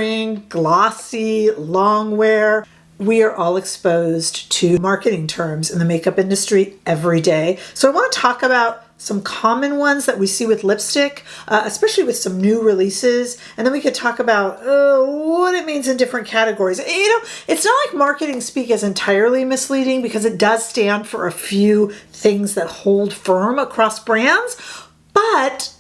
blurring, glossy, long wear. We are all exposed to marketing terms in the makeup industry every day. So I want to talk about some common ones that we see with lipstick, especially with some new releases. And then we could talk about what it means in different categories. You know, it's not like marketing speak is entirely misleading because it does stand for a few things that hold firm across brands, but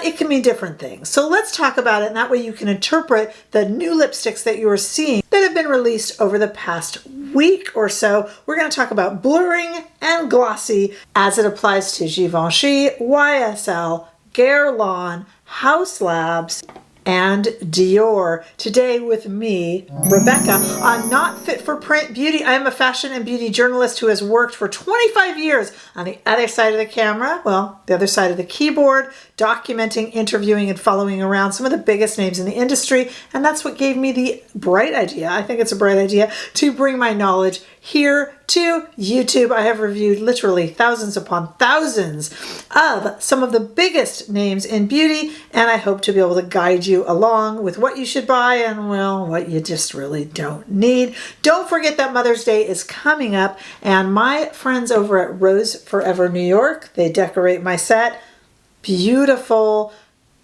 it can mean different things. So let's talk about it, and that way you can interpret the new lipsticks that you are seeing that have been released over the past week or so. We're going to talk about blurring and glossy as it applies to Givenchy, YSL, Guerlain, Haus Labs, and Dior. Today with me, Rebecca, on Not Fit for Print Beauty. I am a fashion and beauty journalist who has worked for 25 years on the other side of the camera, well, the other side of the keyboard, documenting, interviewing, and following around some of the biggest names in the industry. And that's what gave me the bright idea, I think it's a bright idea, to bring my knowledge here to YouTube. I have reviewed literally thousands upon thousands of some of the biggest names in beauty, and I hope to be able to guide you along with what you should buy and, well, what you just really don't need. Don't forget that Mother's Day is coming up, and my friends over at Rose Forever New York, they decorate my set. Beautiful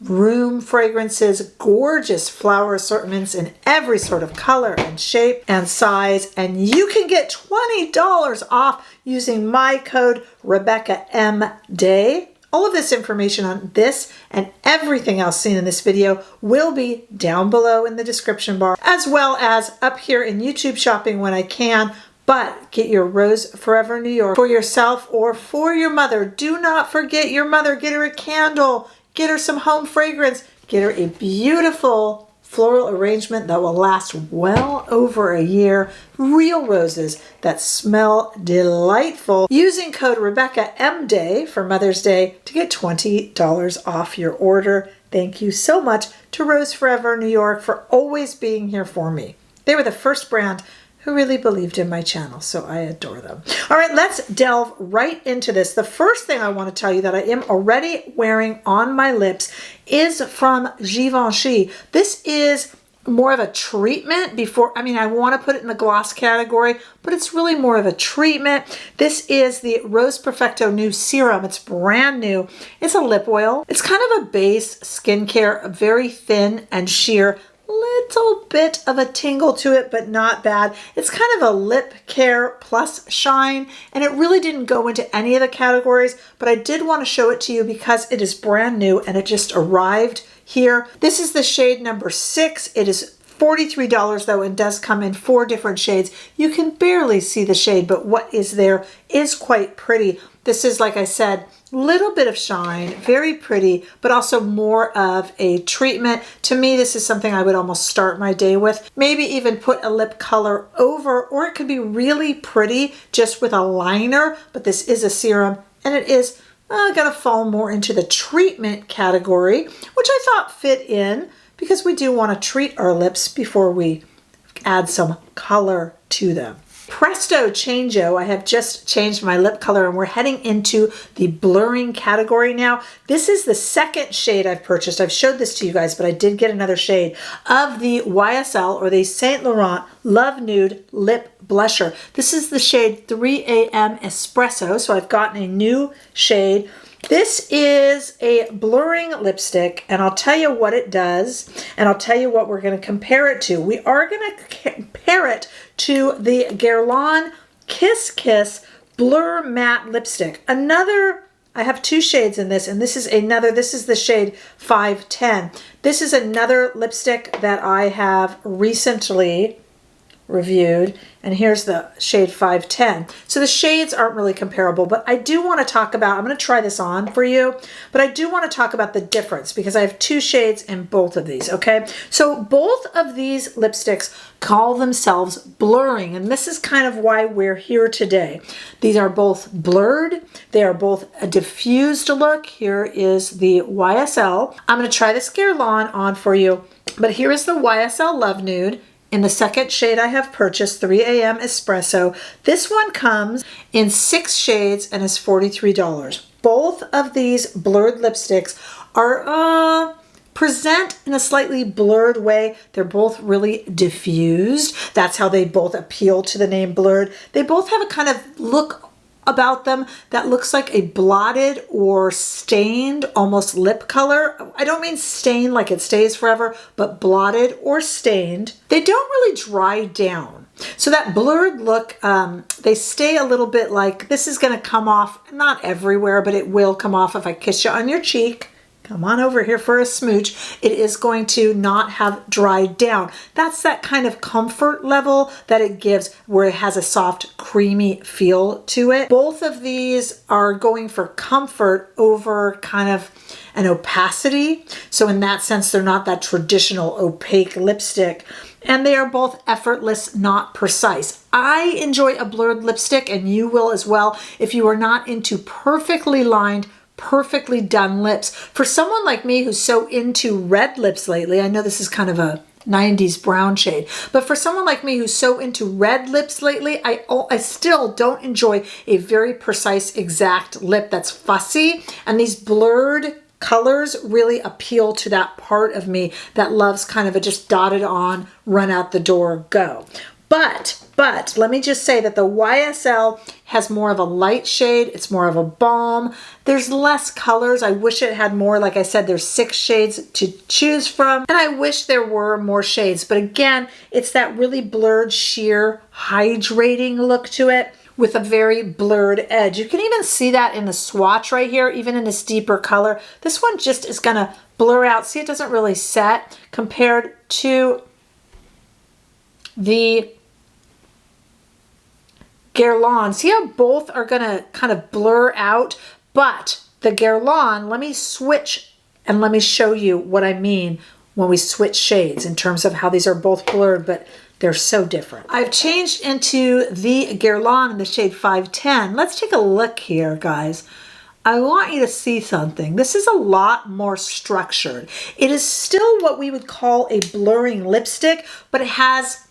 room fragrances, gorgeous flower assortments in every sort of color and shape and size, and you can get $20 off using my code REBECCAMDAY. All of this information on this and everything else seen in this video will be down below in the description bar, as well as up here in YouTube shopping when I can. But get your Rose Forever New York for yourself or for your mother. Do not forget your mother. Get her a candle. Get her some home fragrance. Get her a beautiful floral arrangement that will last well over a year. Real roses that smell delightful. Using code REBECCAMDAY for Mother's Day to get $20 off your order. Thank you so much to Rose Forever New York for always being here for me. They were the first brand who really believed in my channel, so I adore them. All right, let's delve right into this. The first thing I want to tell you that I am already wearing on my lips is from Givenchy. This is more of a treatment before, I want to put it in the gloss category, but it's really more of a treatment. This is the Rose Perfecto new serum. It's brand new. It's a lip oil. It's kind of a base skincare, very thin and sheer. Little bit of a tingle to it, but not bad. It's kind of a lip care plus shine, and it really didn't go into any of the categories, but I did want to show it to you because it is brand new and it just arrived here. This is the shade number 6. It is $43 though, and does come in 4 different shades. You can barely see the shade, but what is there is quite pretty. This is, like I said, little bit of shine, very pretty, but also more of a treatment. To me, this is something I would almost start my day with. Maybe even put a lip color over, or it could be really pretty just with a liner, but this is a serum, and it is gonna fall more into the treatment category, which I thought fit in because we do want to treat our lips before we add some color to them. Presto Changeo, I have just changed my lip color and we're heading into the blurring category now. This is the second shade I've purchased. I've showed this to you guys, but I did get another shade of the YSL or the Saint Laurent Lovenude Lip Blusher. This is the shade 3 AM Espresso, so I've gotten a new shade. This is a blurring lipstick, and I'll tell you what it does, and I'll tell you what we're going to compare it to. We are going to compare it to the Guerlain Kisskiss Blur Matte Lipstick. I have 2 shades in this, and this is the shade 510. This is another lipstick that I have recently reviewed, and here's the shade 510. So the shades aren't really comparable, but I do want to talk about, I'm going to try this on for you, but I do want to talk about the difference because I have 2 shades in both of these, okay? So both of these lipsticks call themselves blurring, and this is kind of why we're here today. These are both blurred. They are both a diffused look. Here is the YSL. I'm going to try this Guerlain on for you, but here is the YSL Lovenude. In the second shade I have purchased, 3 AM Espresso. This one comes in 6 shades and is $43. Both of these blurred lipsticks are present in a slightly blurred way. They're both really diffused. That's how they both appeal to the name Blurred. They both have a kind of look about them that looks like a blotted or stained almost lip color. I don't mean stained like it stays forever, but blotted or stained. They don't really dry down. So that blurred look, they stay a little bit like, this is gonna come off, not everywhere, but it will come off if I kiss you on your cheek. Come on over here for a smooch. It is going to not have dried down. That's that kind of comfort level that it gives where it has a soft, creamy feel to it. Both of these are going for comfort over kind of an opacity. So in that sense, they're not that traditional opaque lipstick. And they are both effortless, not precise. I enjoy a blurred lipstick, and you will as well if you are not into perfectly lined, perfectly done lips. For someone like me who's so into red lips lately, I know this is kind of a 90s brown shade, but for someone like me who's so into red lips lately, I still don't enjoy a very precise, exact lip that's fussy, and these blurred colors really appeal to that part of me that loves kind of a just dotted on, run out the door, go. But let me just say that the YSL has more of a light shade. It's more of a balm. There's less colors. I wish it had more. Like I said, there's 6 shades to choose from. And I wish there were more shades. But again, it's that really blurred, sheer, hydrating look to it with a very blurred edge. You can even see that in the swatch right here, even in this deeper color. This one just is gonna blur out. See, it doesn't really set compared to the Guerlain. See how both are gonna kind of blur out, but the Guerlain, let me switch and let me show you what I mean when we switch shades in terms of how these are both blurred, but they're so different. I've changed into the Guerlain in the shade 510. Let's take a look here, guys. I want you to see something. This is a lot more structured. It is still what we would call a blurring lipstick, but it has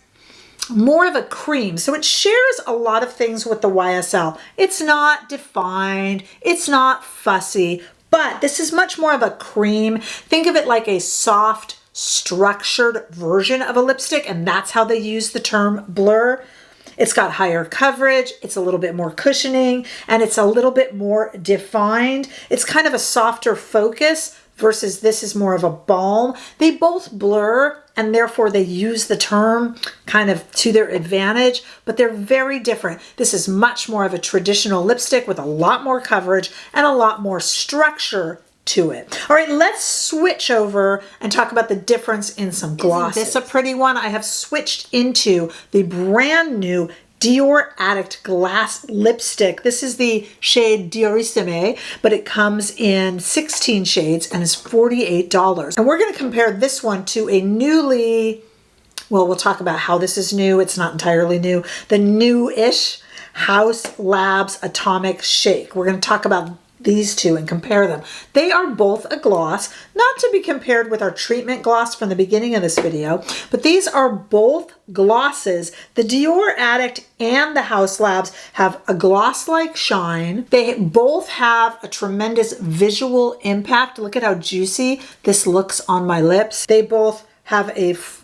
more of a cream. So it shares a lot of things with the YSL. It's not defined, it's not fussy, but this is much more of a cream. Think of it like a soft, structured version of a lipstick, and that's how they use the term blur. It's got higher coverage, it's a little bit more cushioning, and it's a little bit more defined. It's kind of a softer focus versus this is more of a balm. They both blur, and therefore they use the term kind of to their advantage, but they're very different. This is much more of a traditional lipstick with a lot more coverage and a lot more structure to it. All right, let's switch over and talk about the difference in some glosses. Isn't this a pretty one? I have switched into the brand new Dior Addict glass lipstick. This is the shade Diorissime, but it comes in 16 shades and is $48. And we're going to compare this one to a newly, well, we'll talk about how this is new. It's not entirely new. The new-ish Haus Labs Atomic Shake. We're going to talk about these two and compare them. They are both a gloss, not to be compared with our treatment gloss from the beginning of this video, but these are both glosses. The Dior Addict and the Haus Labs have a gloss-like shine. They both have a tremendous visual impact. Look at how juicy this looks on my lips. They both have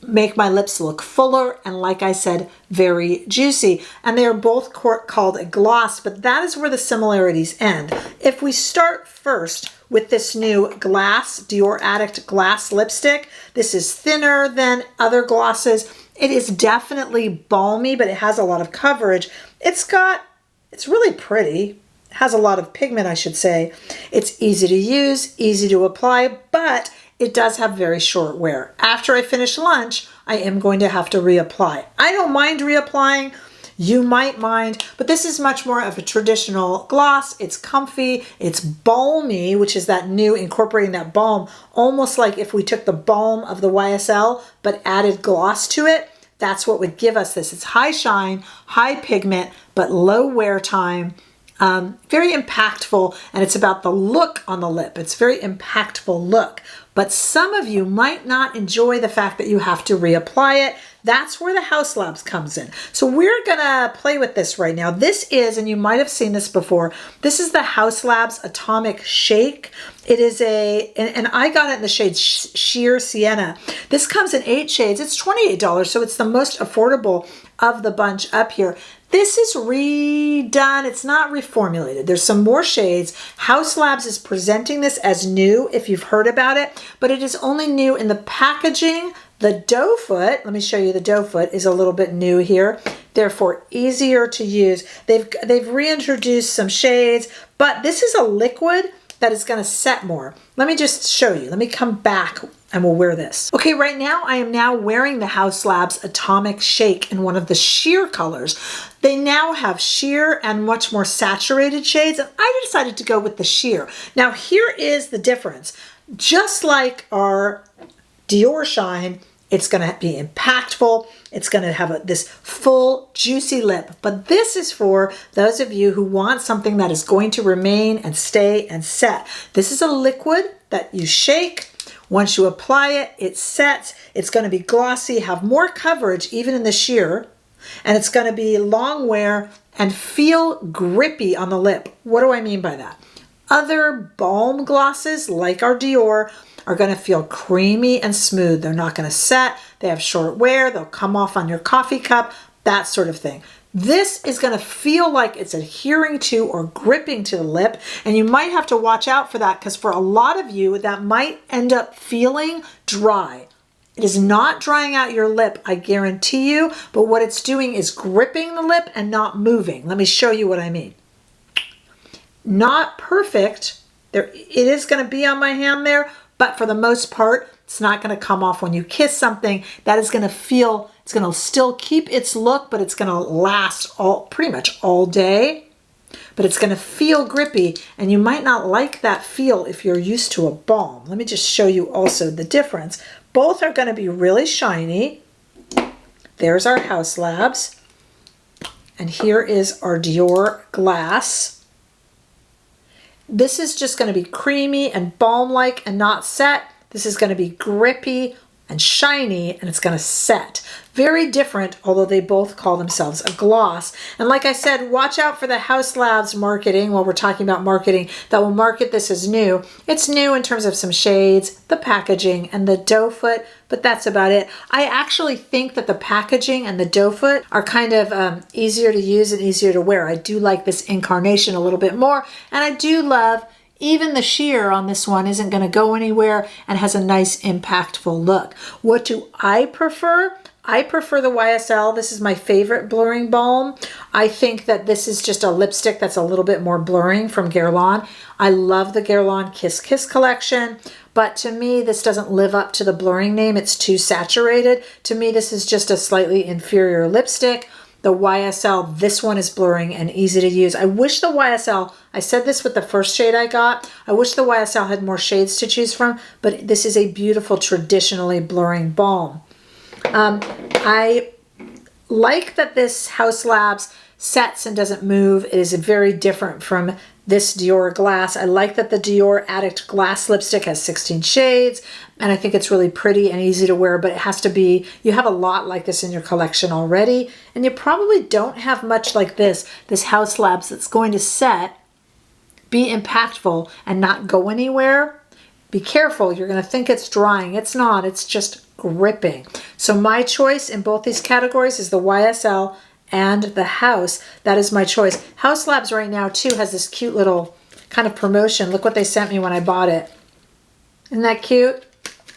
make my lips look fuller and, like I said, very juicy. And they are both called a gloss, but that is where the similarities end. If we start first with this new glass, Dior Addict glass lipstick, this is thinner than other glosses. It is definitely balmy, but it has a lot of coverage. It's really pretty. It has a lot of pigment, I should say. It's easy to use, easy to apply, but it does have very short wear. After I finish lunch, I am going to have to reapply. I don't mind reapplying. You might mind, but this is much more of a traditional gloss. It's comfy, it's balmy, which is that new, incorporating that balm, almost like if we took the balm of the YSL, but added gloss to it. That's what would give us this. It's high shine, high pigment, but low wear time. Very impactful, and it's about the look on the lip. It's very impactful look. But some of you might not enjoy the fact that you have to reapply it. That's where the Haus Labs comes in. So we're gonna play with this right now. This is, and you might have seen this before, this is the Haus Labs Atomic Shake. It is and I got it in the shade Sheer Sienna. This comes in 8 shades. It's $28, so it's the most affordable of the bunch up here. This is redone. It's not reformulated. There's some more shades. Haus Labs is presenting this as new, if you've heard about it, but it is only new in the packaging. The doe foot, let me show you the doe foot, is a little bit new here, therefore easier to use. They've reintroduced some shades, but this is a liquid that is going to set more. Let me just show you. Let me come back and we'll wear this. Okay, right now I am now wearing the Haus Labs Atomic Shake in one of the sheer colors. They now have sheer and much more saturated shades, and I decided to go with the sheer. Now here is the difference. Just like our Dior Shine, it's going to be impactful. It's going to have this full, juicy lip. But this is for those of you who want something that is going to remain and stay and set. This is a liquid that you shake. Once you apply it, it sets. It's going to be glossy, have more coverage even in the sheer. And it's going to be long wear and feel grippy on the lip. What do I mean by that? Other balm glosses like our Dior are going to feel creamy and smooth. They're not going to set. They have short wear. They'll come off on your coffee cup, that sort of thing. This is going to feel like it's adhering to or gripping to the lip, and you might have to watch out for that because for a lot of you, that might end up feeling dry. It is not drying out your lip, I guarantee you, but what it's doing is gripping the lip and not moving. Let me show you what I mean. Not perfect. It is going to be on my hand there, but for the most part, it's not going to come off when you kiss something. That is going to feel, it's going to still keep its look, but it's going to last pretty much all day. But it's going to feel grippy, and you might not like that feel if you're used to a balm. Let me just show you also the difference. Both are going to be really shiny. There's our Haus Labs. And here is our Dior Glass. This is just going to be creamy and balm-like and not set. This is going to be grippy and shiny, and it's going to set. Very different, although they both call themselves a gloss. And like I said, watch out for the Haus Labs marketing while we're talking about marketing that will market this as new. It's new in terms of some shades, the packaging, and the doe foot, but that's about it. I actually think that the packaging and the doe foot are kind of easier to use and easier to wear. I do like this incarnation a little bit more, and I do love even the sheer on this one isn't going to go anywhere and has a nice impactful look. What do I prefer? I prefer the YSL. This is my favorite blurring balm. I think that this is just a lipstick that's a little bit more blurring from Guerlain. I love the Guerlain Kisskiss collection, but to me, this doesn't live up to the blurring name. It's too saturated. To me, this is just a slightly inferior lipstick. The YSL, this one is blurring and easy to use. I wish the YSL, I said this with the first shade I got, I wish the YSL had more shades to choose from, but this is a beautiful traditionally blurring balm. I like that this Haus Labs sets and doesn't move. It is very different from this Dior Glass. I like that the Dior Addict Glass lipstick has 16 shades, and I think it's really pretty and easy to wear, but it has to be, you have a lot like this in your collection already, and you probably don't have much like this Haus Labs that's going to set, be impactful, and not go anywhere. Be careful, you're going to think it's drying. It's not, it's just gripping. So my choice in both these categories is the YSL and the Haus. That is my choice. Haus Labs right now too has this cute little kind of promotion. Look what they sent me when I bought it. Isn't that cute?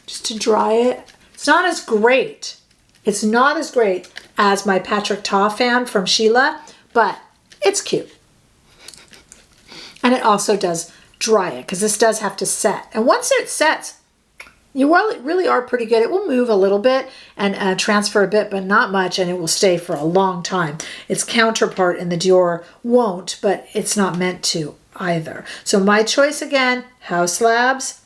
Just to dry it. It's not as great. It's not as great as my Patrick Ta fan from Sheila, but it's cute. And it also does dry it because this does have to set. And once it sets, you really are pretty good. It will move a little bit and transfer a bit, but not much, and it will stay for a long time. Its counterpart in the Dior won't, but it's not meant to either. So my choice again, Haus Labs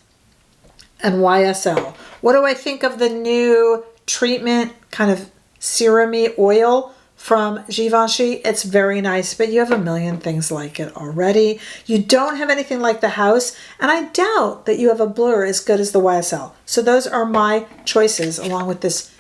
and YSL. What do I think of the new treatment, kind of serum-y oil from Givenchy? It's very nice, but you have a million things like it already. You don't have anything like the Haus, and I doubt that you have a blur as good as the YSL. So those are my choices, along with this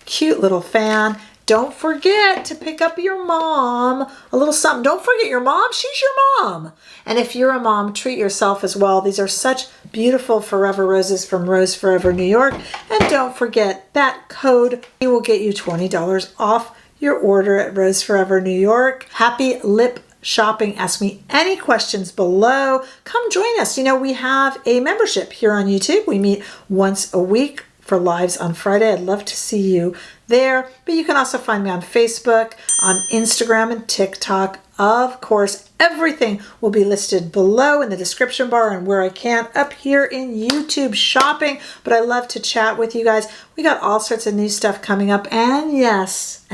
cute little fan. Don't forget to pick up your mom a little something. Don't forget your mom. She's your mom. And if you're a mom, treat yourself as well. These are such beautiful Forever Roses from Rose Forever New York. And don't forget that code will get you $20 off your order at Rose Forever New York. Happy lip shopping. Ask me any questions below. Come join us. You know, we have a membership here on YouTube. We meet once a week for lives on Friday. I'd love to see you there. But you can also find me on Facebook, on Instagram, and TikTok. Of course, everything will be listed below in the description bar and where I can up here in YouTube shopping. But I love to chat with you guys. We got all sorts of new stuff coming up. And yes,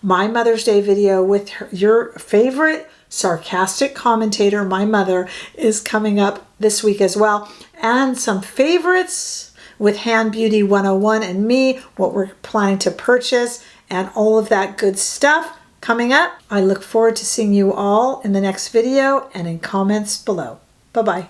my Mother's Day video with your favorite sarcastic commentator, my mother, is coming up this week as well. And some favorites with Hand Beauty 101 and me, what we're planning to purchase, and all of that good stuff coming up. I look forward to seeing you all in the next video and in comments below. Bye-bye.